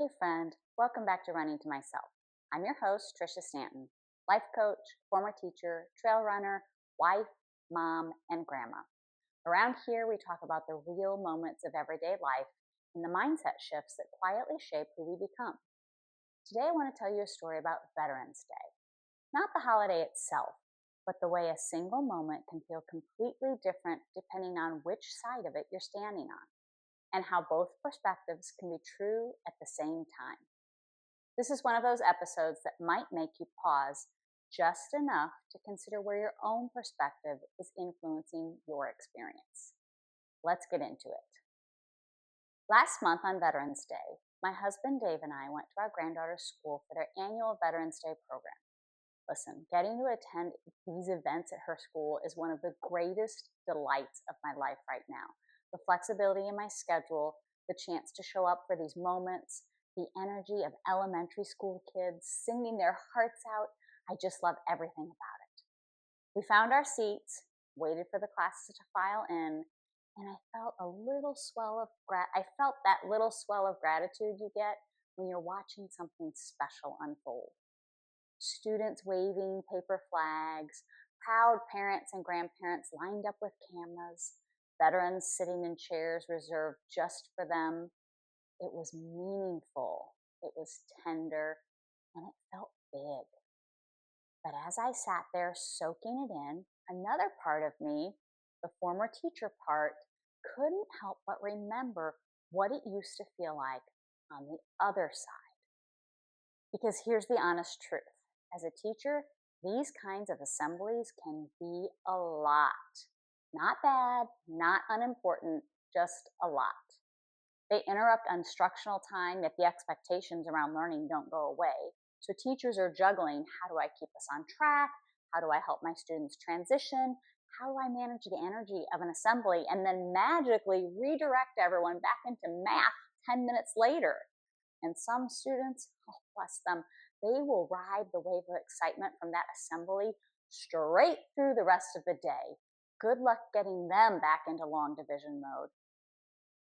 Hey friend, welcome back to Running to Myself. I'm your host, Tricia Stanton, life coach, former teacher, trail runner, wife, mom, and grandma. Around here, we talk about the real moments of everyday life and the mindset shifts that quietly shape who we become. Today, I want to tell you a story about Veterans Day. Not the holiday itself, but the way a single moment can feel completely different depending on which side of it you're standing on, and how both perspectives can be true at the same time. This is one of those episodes that might make you pause just enough to consider where your own perspective is influencing your experience. Let's get into it. Last month on Veterans Day, my husband Dave and I went to our granddaughter's school for their annual Veterans Day program. Listen, getting to attend these events at her school is one of the greatest delights of my life right now. The flexibility in my schedule, the chance to show up for these moments, the energy of elementary school kids singing their hearts out. I just love everything about it. We found our seats, waited for the classes to file in, and I felt that little swell of gratitude you get when you're watching something special unfold. Students waving paper flags, proud parents and grandparents lined up with cameras, veterans sitting in chairs reserved just for them. It was meaningful, it was tender, and it felt big. But as I sat there soaking it in, another part of me, the former teacher part, couldn't help but remember what it used to feel like on the other side. Because here's the honest truth. As a teacher, these kinds of assemblies can be a lot. Not bad, not unimportant, just a lot. They interrupt instructional time if the expectations around learning don't go away. So teachers are juggling, how do I keep us on track? How do I help my students transition? How do I manage the energy of an assembly and then magically redirect everyone back into math 10 minutes later? And some students, oh bless them, they will ride the wave of excitement from that assembly straight through the rest of the day. Good luck getting them back into long division mode.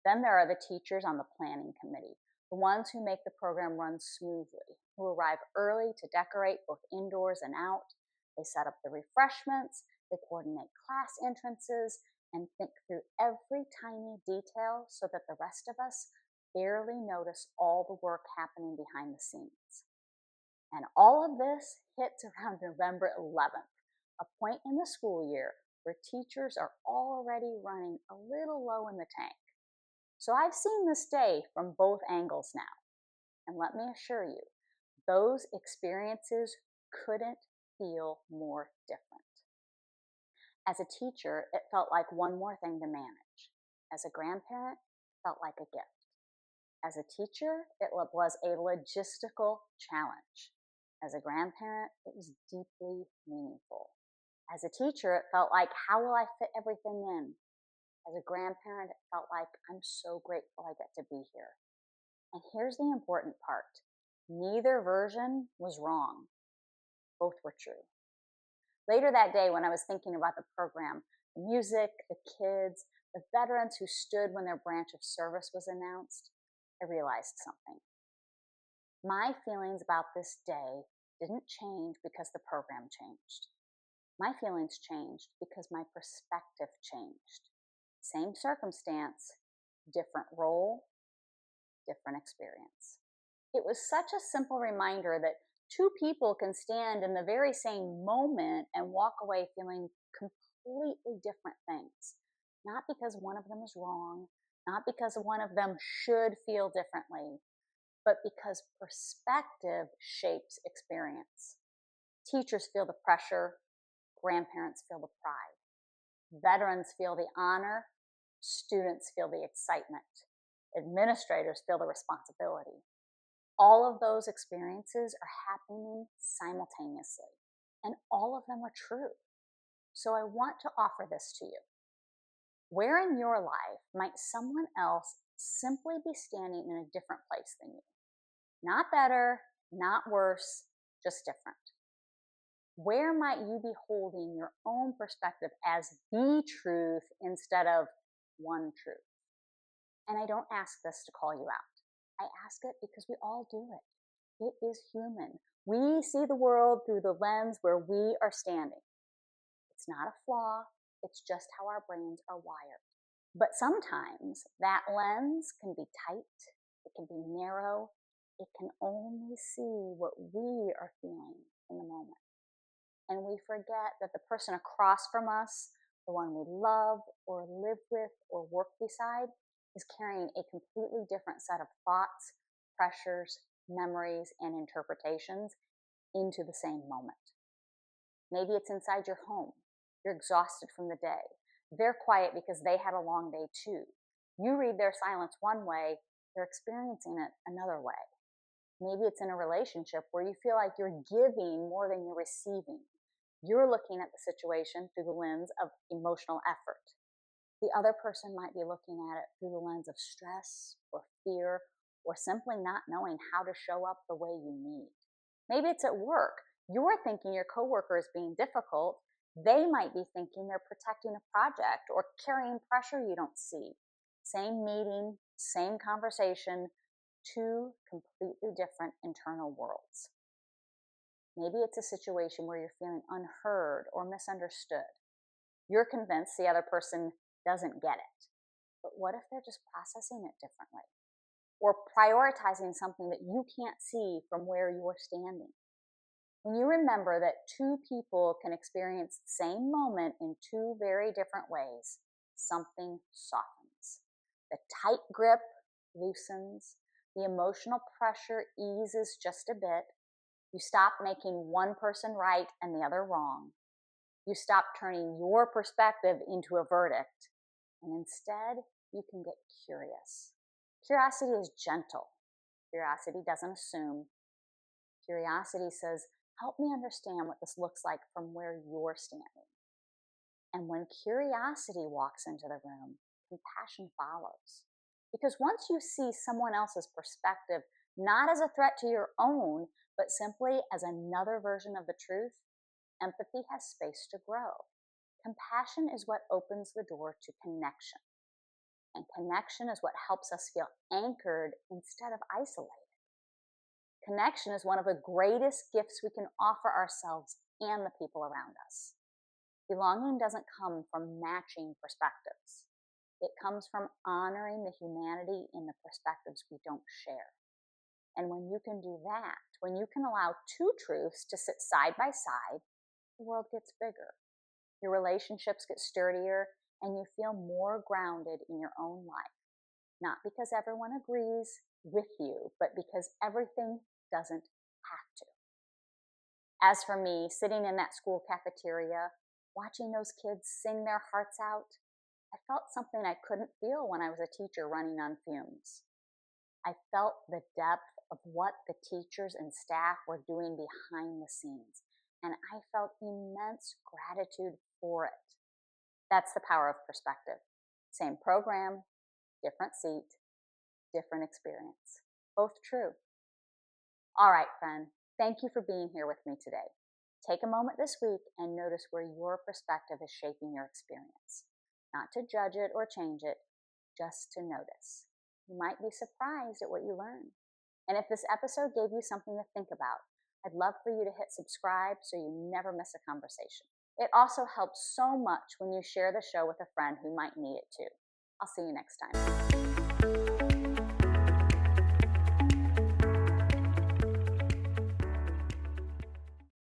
Then there are the teachers on the planning committee, the ones who make the program run smoothly, who arrive early to decorate both indoors and out. They set up the refreshments, they coordinate class entrances, and think through every tiny detail so that the rest of us barely notice all the work happening behind the scenes. And all of this hits around November 11th, a point in the school year where teachers are already running a little low in the tank. So I've seen this day from both angles now. And let me assure you, those experiences couldn't feel more different. As a teacher, it felt like one more thing to manage. As a grandparent, it felt like a gift. As a teacher, it was a logistical challenge. As a grandparent, it was deeply meaningful. As a teacher, it felt like, how will I fit everything in? As a grandparent, it felt like, I'm so grateful I get to be here. And here's the important part. Neither version was wrong. Both were true. Later that day, when I was thinking about the program, the music, the kids, the veterans who stood when their branch of service was announced, I realized something. My feelings about this day didn't change because the program changed. My feelings changed because my perspective changed. Same circumstance, different role, different experience. It was such a simple reminder that two people can stand in the very same moment and walk away feeling completely different things. Not because one of them is wrong, not because one of them should feel differently, but because perspective shapes experience. Teachers feel the pressure, grandparents feel the pride. Veterans feel the honor, students feel the excitement. Administrators feel the responsibility. All of those experiences are happening simultaneously, and all of them are true. So I want to offer this to you. Where in your life might someone else simply be standing in a different place than you? Not better, not worse, just different. Where might you be holding your own perspective as the truth instead of one truth? And I don't ask this to call you out. I ask it because we all do it. It is human. We see the world through the lens where we are standing. It's not a flaw, it's just how our brains are wired. But sometimes that lens can be tight, it can be narrow, it can only see what we are feeling in the moment. And we forget that the person across from us, the one we love or live with or work beside, is carrying a completely different set of thoughts, pressures, memories, and interpretations into the same moment. Maybe it's inside your home. You're exhausted from the day. They're quiet because they had a long day too. You read their silence one way, they're experiencing it another way. Maybe it's in a relationship where you feel like you're giving more than you're receiving. You're looking at the situation through the lens of emotional effort. The other person might be looking at it through the lens of stress or fear or simply not knowing how to show up the way you need. Maybe it's at work. You're thinking your coworker is being difficult. They might be thinking they're protecting a project or carrying pressure you don't see. Same meeting, same conversation, two completely different internal worlds. Maybe it's a situation where you're feeling unheard or misunderstood. You're convinced the other person doesn't get it. But what if they're just processing it differently? Or prioritizing something that you can't see from where you're standing? When you remember that two people can experience the same moment in two very different ways, something softens. The tight grip loosens. The emotional pressure eases just a bit. You stop making one person right and the other wrong. You stop turning your perspective into a verdict. And instead, you can get curious. Curiosity is gentle. Curiosity doesn't assume. Curiosity says, help me understand what this looks like from where you're standing. And when curiosity walks into the room, compassion follows. Because once you see someone else's perspective, not as a threat to your own, but simply as another version of the truth, empathy has space to grow. Compassion is what opens the door to connection. And connection is what helps us feel anchored instead of isolated. Connection is one of the greatest gifts we can offer ourselves and the people around us. Belonging doesn't come from matching perspectives. It comes from honoring the humanity in the perspectives we don't share. And when you can do that, when you can allow two truths to sit side by side, the world gets bigger. Your relationships get sturdier, and you feel more grounded in your own life. Not because everyone agrees with you, but because everything doesn't have to. As for me, sitting in that school cafeteria, watching those kids sing their hearts out, I felt something I couldn't feel when I was a teacher running on fumes. I felt the depth of what the teachers and staff were doing behind the scenes, and I felt immense gratitude for it. That's the power of perspective. Same program, different seat, different experience. Both true. All right, friend, thank you for being here with me today. Take a moment this week and notice where your perspective is shaping your experience. Not to judge it or change it, just to notice. You might be surprised at what you learn. And if this episode gave you something to think about, I'd love for you to hit subscribe so you never miss a conversation. It also helps so much when you share the show with a friend who might need it too. I'll see you next time.